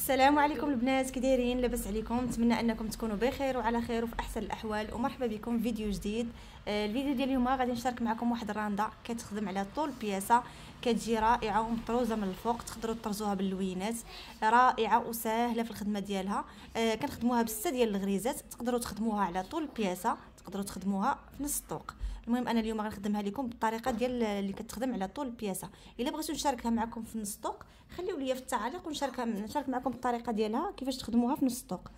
السلام عليكم البنات، كي دايرين؟ لاباس عليكم؟ نتمنى انكم تكونوا بخير وعلى خير وفي احسن الاحوال، ومرحبا بكم في فيديو جديد. الفيديو ديال اليوم غادي نشارك معكم واحد الراندا كتخدم على طول بياسه، كتجي رائعه ومطروزه من الفوق، تقدروا تطرزوها باللوينات، رائعه وسهله في الخدمه ديالها. كنخدموها بزاف ديال الغريزات، تقدروا تخدموها على طول البياسه، تقدروا تخدموها في نص الطوق. المهم انا اليوم غنخدمها لكم بالطريقه ديال اللي كتخدم على طول البياسه. الا بغيتو نشاركها معكم في نص الطوق خليو لي في التعاليق ونشارك معكم الطريقه ديالها كيفاش تخدموها في نص الطوق.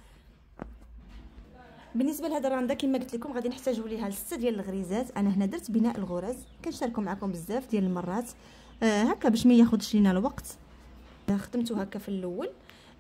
بالنسبه لهذا الراندا كما قلت لكم غادي نحتاجوا ليها 6 ديال الغريزات. انا هنا درت بناء الغرز، كنشاركوا معكم بزاف ديال المرات هكا باش ما ياخذش لينا الوقت. خدمته هكا في الاول.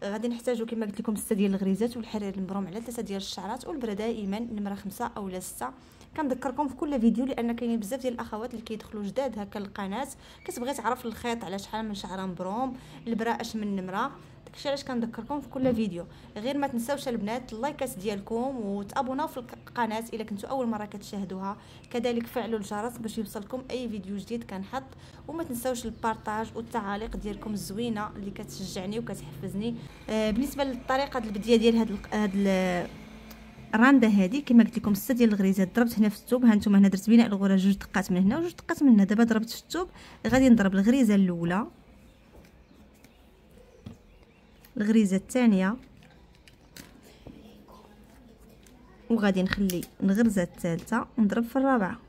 غادي نحتاجوا كما قلت لكم 6 ديال الغريزات والحرير المبروم على 3 ديال الشعرات، والبره دائما نمره 5 او 6. كنذكركم في كل فيديو لان كاينين بزاف ديال الاخوات اللي كيدخلوا جداد هكا للقناه كتبغي تعرف الخيط على شحال من شعره مبروم، البره اش من نمره. داكشي علاش كنذكركم في كل فيديو. غير ما تنساوش البنات اللايكات ديالكم وتابوناو في القناه الا كنتوا اول مره كتشاهدوها، كذلك فعلوا الجرس باش يوصلكم اي فيديو جديد كنحط، وما تنساوش البارطاج والتعاليق ديالكم الزوينه اللي كتشجعني وكتحفزني. بالنسبه للطريقه البديه ديال هاد الراندا هذه كما قلت لكم 6 ديال الغريزات ضربت هنا في الثوب. ها نتوما هنا درت بناء الغرز 2 دقات من هنا و2 دقات من هنا. دابا ضربت في الثوب، غادي نضرب الغريزه الاولى، الغريزه الثانيه، وغادي نخلي الغرزه الثالثه ونضرب في الرابعه،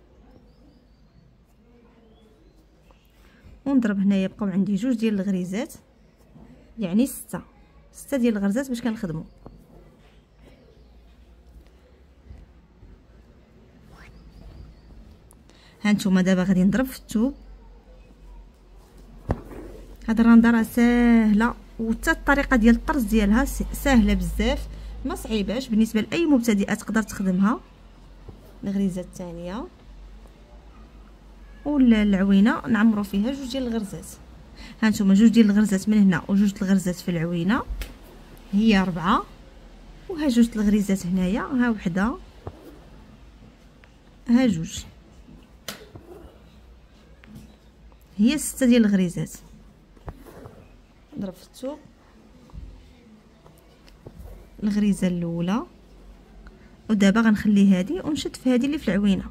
ونضرب هنايا بقاو عندي 2 ديال الغريزات، يعني 6 ديال الغرزات باش كنخدموا. هانتوما دابا غادي نضرب في الثوب. هاد الراندا راه ساهله، وحتى الطريقه ديال الطرز ديالها ساهله بزاف، ما صعيباش بالنسبه لاي مبتدئه تقدر تخدمها. الغريزه الثانيه والعوينه نعمروا فيها 2 ديال الغرزات. هانتوما 2 ديال الغرزات من هنا و2 الغرزات في العوينه هي 4، وها 2 الغريزات هنايا، ها وحده ها 2، هي 6 ديال الغريزات. نضرب في الثوب الغريزه الاولى، ودابا غنخلي هذه ونشد في هذه اللي في العوينه،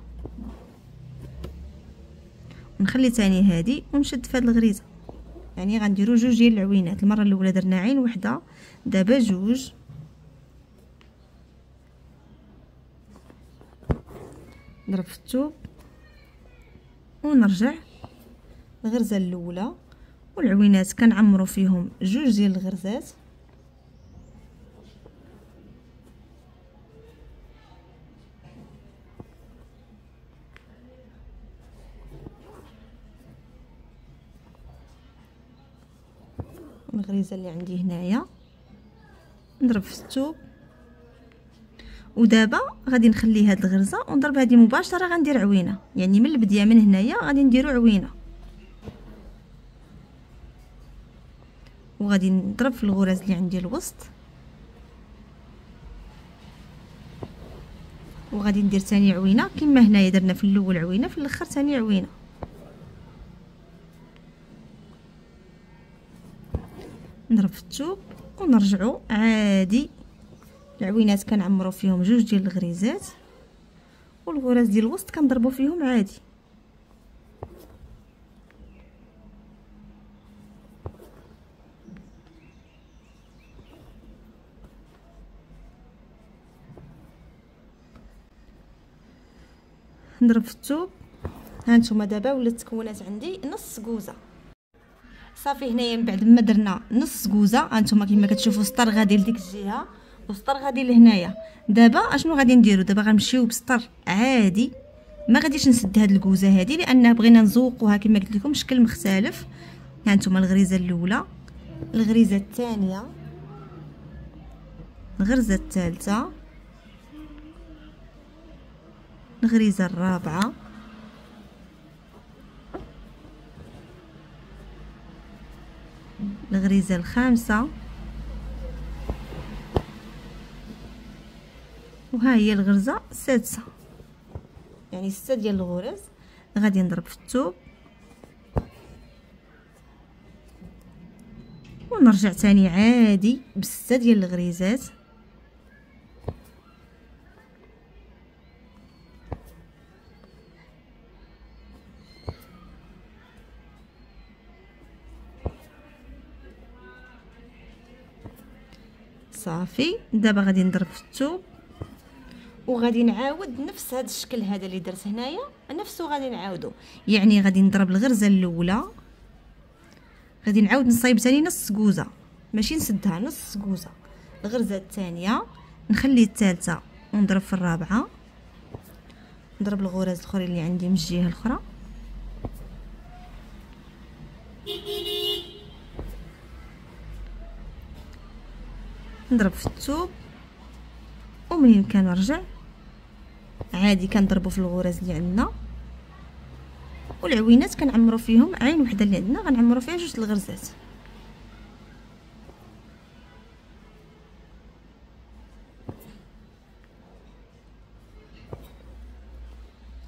ونخلي ثاني هذه ونشد في هذه الغريزه، يعني غنديروا 2 ديال العوينات. المره الاولى درنا عين وحده، دابا 2. نضرب في الثوب ونرجع الغرزه الاولى والعوينات كنعمروا فيهم 2 ديال الغرزات، الغريزه اللي عندي هنايا نضرب في الثوب. ودابا غادي نخلي هاد الغرزه ونضرب هذه مباشره، غندير عوينه، يعني من البدايه من هنايا غادي نديروا عوينه، وغادي نضرب في الغرز اللي عندي الوسط، وغادي ندير ثاني عوينه كما هنايا درنا في الاول عوينه، في الاخر ثاني عوينه. نضرب في الثوب ونرجعوا عادي العوينات كنعمروا فيهم 2 ديال الغريزات، والغرز ديال الوسط كنضربوا فيهم عادي. نضرب في الثوب. هانتوما دابا ولات تكونات عندي نص كوزه صافي. هنايا من بعد ما درنا نص كوزه هانتوما كما كتشوفوا سطر غادي لديك الجهه وسطر غادي لهنايا. دابا اشنو غادي نديرو؟ دابا غنمشيو بسطر عادي، ما غاديش نسد هاد الكوزه هادي لان بغينا نزوقوها كما قلت لكم شكل مختلف. هانتوما الغريزه الاولى، الغريزه الثانيه، الغرزه الثالثه، الغريزه الرابعه، الغريزه الخامسه، وها هي الغرزه السادسه، يعني 6 ديال الغرز. غادي نضرب في الثوب ونرجع تاني عادي بستة ديال الغريزات. صافي. دابا غادي نضرب في الثوب وغادي نعاود نفس هذا الشكل هذا اللي درت هنايا نفسه غادي نعاودو، يعني غادي نضرب الغرزه الاولى، غادي نعاود نصايب ثاني نص كوزه، ماشي نسدها، نص كوزه. الغرزه الثانيه نخلي الثالثه ونضرب في الرابعه، نضرب الغرز الاخرين اللي عندي من الجهه الاخرى، نضرب في الثوب ومنين كنرجع عادي كنضربوا في الغرز اللي عندنا، والعوينات كنعمروا فيهم عين وحده اللي عندنا غنعمروا فيها جوج الغرزات.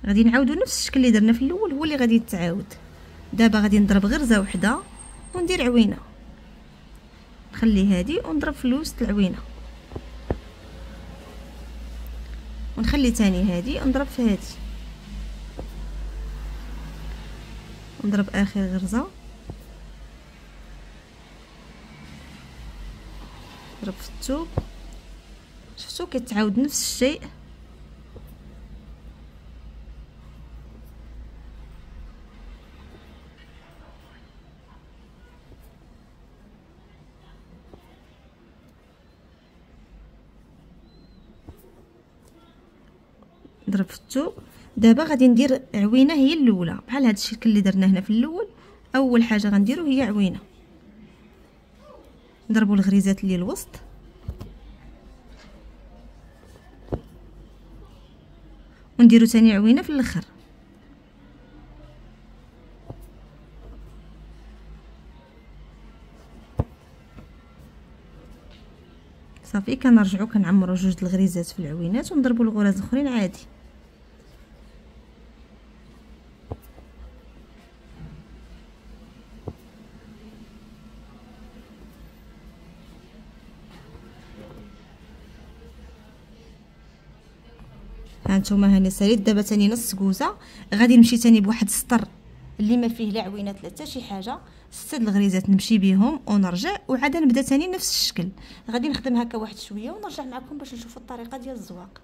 غادي نعاودوا نفس الشكل اللي درنا في الاول هو اللي غادي يتعاود. دابا غادي نضرب غرزه وحده وندير عوينه، نخلي هذه ونضرب في الوسط العوينه، ونخلي تاني هذه ونضرب في هذه، نضرب اخر غرزه، نضرب في الثوب. شفتوا كيتعاود نفس الشيء. نضرب في الثوب. دابا غادي ندير عوينه هي الاولى بحال هذا الشكل اللي درنا هنا في الاول. اول حاجه غنديرو هي عوينه، نضربوا الغريزات اللي الوسط، ونديرو ثاني عوينه في الاخر. صافي كنرجعوا كنعمروا جوج الغريزات في العوينات ونضربوا الغرز الاخرين عادي. هانتوما هاني ساليت. دابا تاني نص كوزه غادي نمشي تاني بواحد السطر اللي ما فيه لا عوينات لا حتى شي حاجه، 6 الغريزات نمشي بهم ونرجع وعاد نبدا تاني نفس الشكل. غادي نخدم هكا واحد شويه ونرجع معكم باش نشوفوا الطريقه ديال الزواق.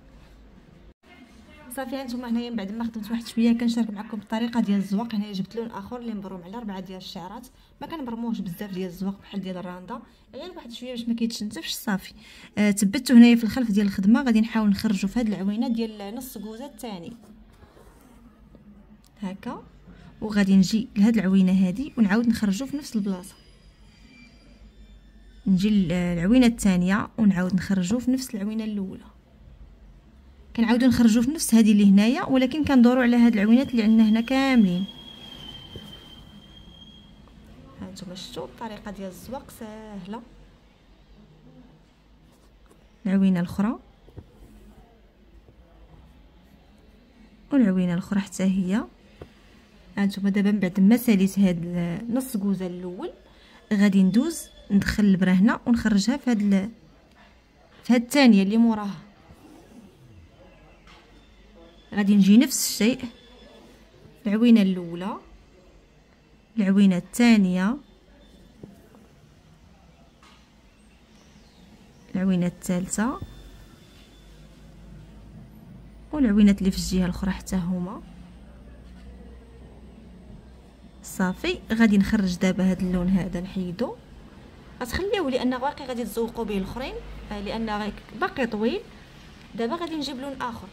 صافي هانتوما هنايا من بعد ما خدمت واحد شويه كنشارك معكم الطريقه ديال الزواق. هنايا جبت لون اخر اللي مبروم على 4 ديال الشعرات، ما كنبرموش بزاف ديال الزواق بحال ديال الراندا، غير واحد شويه باش ما كيتشنتفش. صافي تبتو هنايا في الخلف ديال الخدمه. غادي نحاول نخرجوا في هاد العوينه ديال نص كوزه الثاني هكا، وغادي نجي لهاد العوينه هادي ونعاود نخرجوا في نفس البلاصه، نجي العوينه الثانيه ونعاود نخرجوا في نفس العوينه الاولى، كنعاودو نخرجوا في نفس هذه اللي هنايا، ولكن كندوروا على هاد العوينات اللي عندنا هنا كاملين. هانتوما شفتوا الطريقه ديال الزواق ساهله. العوينه الاخرى والعوينه الاخرى حتى هي. هانتوما دابا من بعد ما ساليت هاد نص كوزه الاول غادي ندوز ندخل البره هنا ونخرجها في هاد الثانيه اللي موراها. غادي نجي نفس الشيء، العوينه الاولى، العوينه الثانيه، العوينه الثالثه، والعوينات اللي في الجهه الاخرى حتى هما. صافي غادي نخرج دابا هذا اللون هذا نحيدو، غتخليوه لان باقي غادي تزوقوا به الاخرين لان باقي طويل. دابا غادي نجيب لون اخر.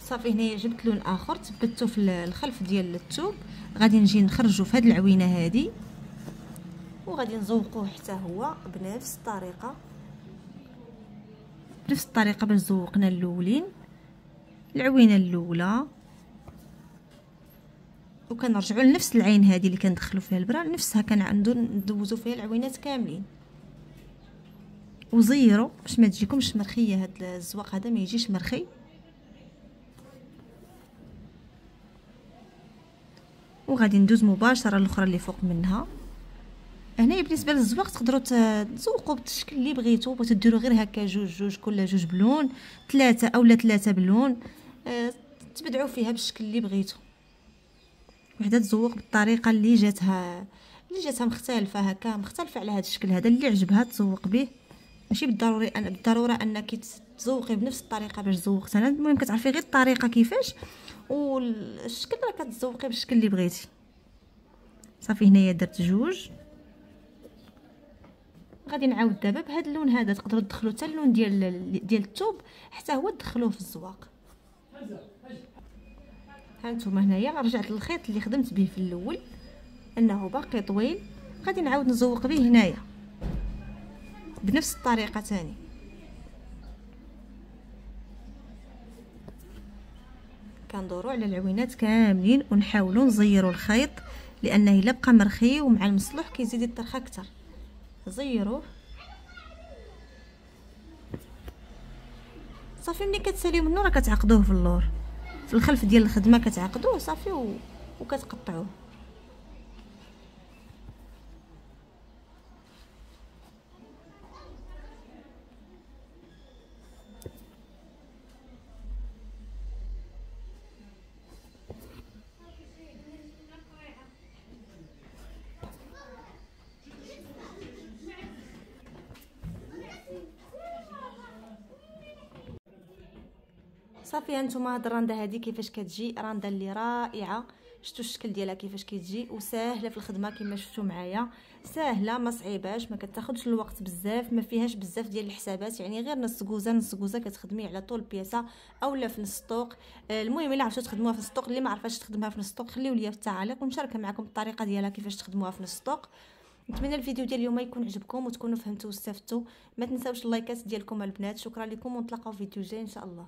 صافي هنايا جبت لون اخر ثبتته في الخلف ديال الثوب. غادي نجي نخرجوا في هذه العوينه هذه وغادي نزوقوه حتى هو بنفس الطريقه، بنفس الطريقه باش زوقنا الاولين. العوينه الاولى وكنرجعوا لنفس العين هذه اللي كندخلوا فيها البرا، نفسها ندوزوا فيها العوينات كاملين وزيروا باش ما تجيكمش مرخيه. هذا الزواق هذا ما يجيش مرخي. وغادي ندوز مباشره الاخرى اللي فوق منها. هنايا بالنسبه للزواق تقدروا تزوقوا بالشكل اللي بغيتو، بغيتو ديروا غير هكا جوج كل جوج بلون، ثلاثه اولا ثلاثه بلون، تبدعوا فيها بالشكل اللي بغيتو. وحده تزوق بالطريقه اللي جاتها مختلفه هكا، مختلفه على هذا الشكل هذا اللي عجبها تزوق به. ماشي بالضروره انك تزوقي بنفس الطريقه باش زوقت انا، المهم كتعرفي غير الطريقه كيفاش، والشكل راه كتزوقي بالشكل اللي بغيتي. صافي هنايا درت جوج. غادي نعاود دابا بهذا اللون هذا، تقدروا تدخلوا حتى اللون ديال الثوب حتى هو تدخلوه في الزواق. ها نتوما هنايا رجعت للخيط اللي خدمت به في الاول انه باقي طويل، غادي نعاود نزوق به هنايا بنفس الطريقه ثاني. كندوروا على العوينات كاملين ونحاولوا نزيروا الخيط، لانه الا بقى مرخي ومع المصلوح كيزيد يطرخ اكثر. زيروه صافي. ملي كتساليو منه راه كتعقدوه في اللور، في الخلف ديال الخدمه كتعقدوه صافي وكتقطعوه. صافي هانتوما هاد الرانده هادي كيفاش كتجي، رانده اللي رائعه. شفتوا الشكل ديالها كيفاش كتجي، وساهله في الخدمه كما شفتوا معايا، ساهله ما صعيباش، ما كتاخذش الوقت بزاف، ما فيهاش بزاف ديال الحسابات، يعني غير نص كوزه كتخدمي على طول البياسه اولا في نص طوق. المهم الا عرفتوا تخدموها في نص طوق، اللي ما عرفاش تخدمها في نص طوق خليو ليا في التعاليق ونشارك معكم الطريقه ديالها كيفاش تخدموها في نص طوق. نتمنى الفيديو ديال اليوم يكون عجبكم وتكونوا فهمتوا واستفدتوا. ما تنساوش اللايكات ديالكم البنات. شكرا لكم ونتلاقاو في فيديو جاي ان شاء الله.